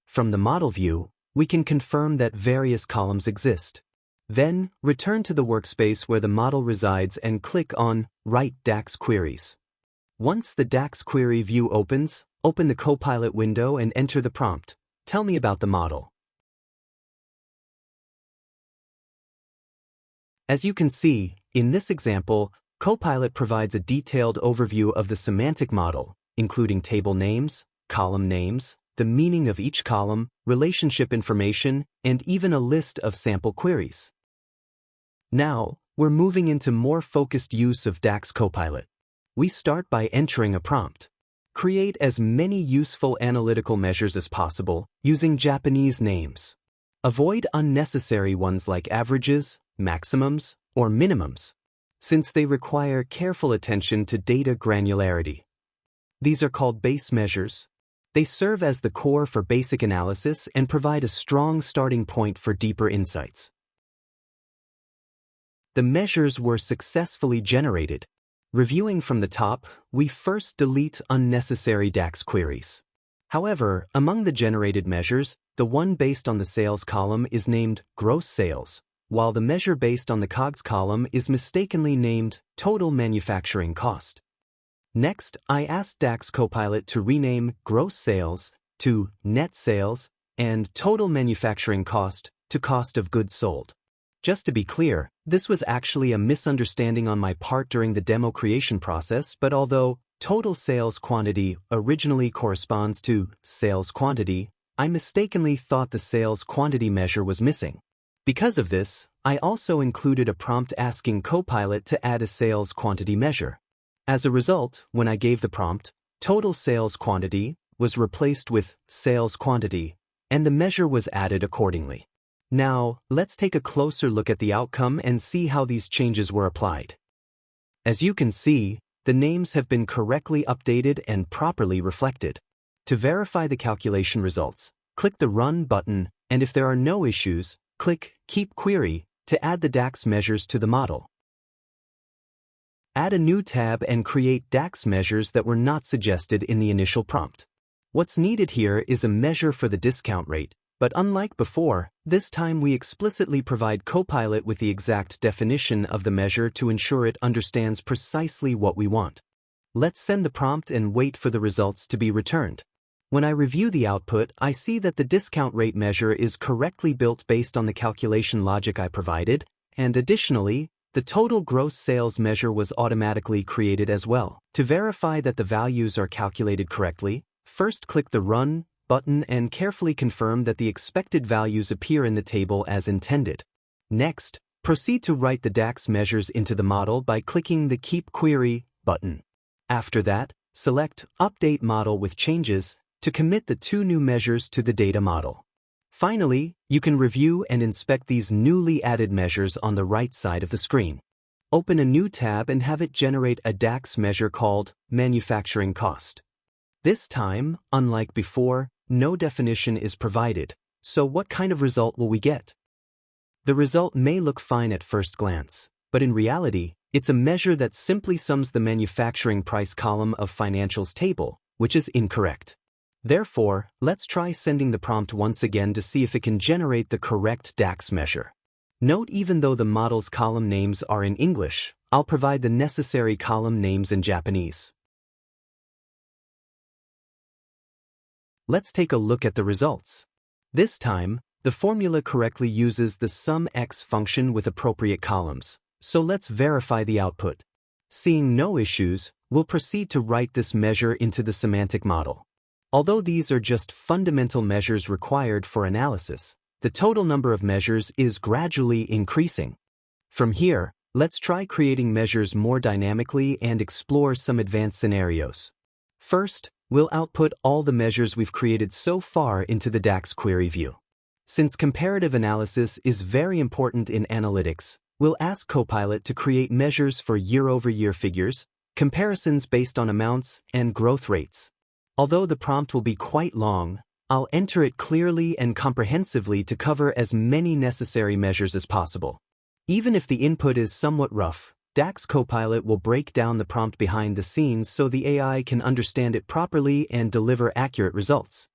From the model view, we can confirm that various columns exist. Then, return to the workspace where the model resides and click on Write DAX Queries. Once the DAX query view opens, open the Copilot window and enter the prompt. Tell me about the model. As you can see, in this example, Copilot provides a detailed overview of the semantic model, including table names, column names, the meaning of each column, relationship information, and even a list of sample queries. Now, we're moving into more focused use of DAX Copilot. We start by entering a prompt. Create as many useful analytical measures as possible using Japanese names. Avoid unnecessary ones like averages, maximums, or minimums, since they require careful attention to data granularity. These are called base measures. They serve as the core for basic analysis and provide a strong starting point for deeper insights. The measures were successfully generated. Reviewing from the top, we first delete unnecessary DAX queries. However, among the generated measures, the one based on the sales column is named gross sales, while the measure based on the COGS column is mistakenly named total manufacturing cost. Next, I asked DAX Copilot to rename gross sales to net sales and total manufacturing cost to cost of goods sold. Just to be clear, this was actually a misunderstanding on my part during the demo creation process, but although total sales quantity originally corresponds to sales quantity, I mistakenly thought the sales quantity measure was missing. Because of this, I also included a prompt asking Copilot to add a sales quantity measure. As a result, when I gave the prompt, total sales quantity was replaced with sales quantity, and the measure was added accordingly. Now, let's take a closer look at the outcome and see how these changes were applied. As you can see, the names have been correctly updated and properly reflected. To verify the calculation results, click the Run button, and if there are no issues, click Keep Query to add the DAX measures to the model. Add a new tab and create DAX measures that were not suggested in the initial prompt. What's needed here is a measure for the discount rate, but unlike before, this time we explicitly provide Copilot with the exact definition of the measure to ensure it understands precisely what we want. Let's send the prompt and wait for the results to be returned. When I review the output, I see that the discount rate measure is correctly built based on the calculation logic I provided, and additionally, the total gross sales measure was automatically created as well. To verify that the values are calculated correctly, first click the Run button and carefully confirm that the expected values appear in the table as intended. Next, proceed to write the DAX measures into the model by clicking the Keep Query button. After that, select Update Model with Changes to commit the two new measures to the data model. Finally, you can review and inspect these newly added measures on the right side of the screen. Open a new tab and have it generate a DAX measure called Manufacturing Cost. This time, unlike before, no definition is provided, so what kind of result will we get? The result may look fine at first glance, but in reality, it's a measure that simply sums the manufacturing price column of financials table, which is incorrect. Therefore, let's try sending the prompt once again to see if it can generate the correct DAX measure. Note, even though the model's column names are in English, I'll provide the necessary column names in Japanese. Let's take a look at the results. This time, the formula correctly uses the SUMX function with appropriate columns, so let's verify the output. Seeing no issues, we'll proceed to write this measure into the semantic model. Although these are just fundamental measures required for analysis, the total number of measures is gradually increasing. From here, let's try creating measures more dynamically and explore some advanced scenarios. First, we'll output all the measures we've created so far into the DAX query view. Since comparative analysis is very important in analytics, we'll ask Copilot to create measures for year-over-year figures, comparisons based on amounts, and growth rates. Although the prompt will be quite long, I'll enter it clearly and comprehensively to cover as many necessary measures as possible. Even if the input is somewhat rough, DAX Copilot will break down the prompt behind the scenes so the AI can understand it properly and deliver accurate results.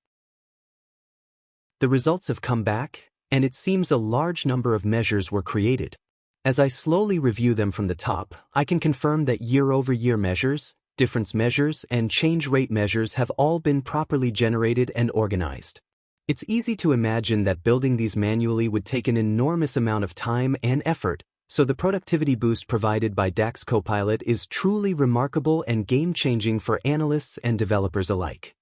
The results have come back, and it seems a large number of measures were created. As I slowly review them from the top, I can confirm that year-over-year measures, difference measures, and change rate measures have all been properly generated and organized. It's easy to imagine that building these manually would take an enormous amount of time and effort, so the productivity boost provided by DAX Copilot is truly remarkable and game-changing for analysts and developers alike.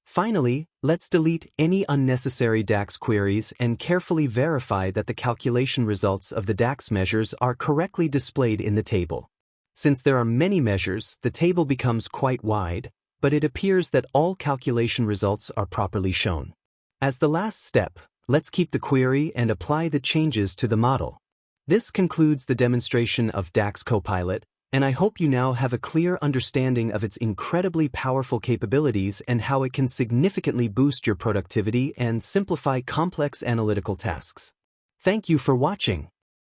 Finally, let's delete any unnecessary DAX queries and carefully verify that the calculation results of the DAX measures are correctly displayed in the table. Since there are many measures, the table becomes quite wide, but it appears that all calculation results are properly shown. As the last step, let's keep the query and apply the changes to the model. This concludes the demonstration of DAX Copilot, and I hope you now have a clear understanding of its incredibly powerful capabilities and how it can significantly boost your productivity and simplify complex analytical tasks. Thank you for watching.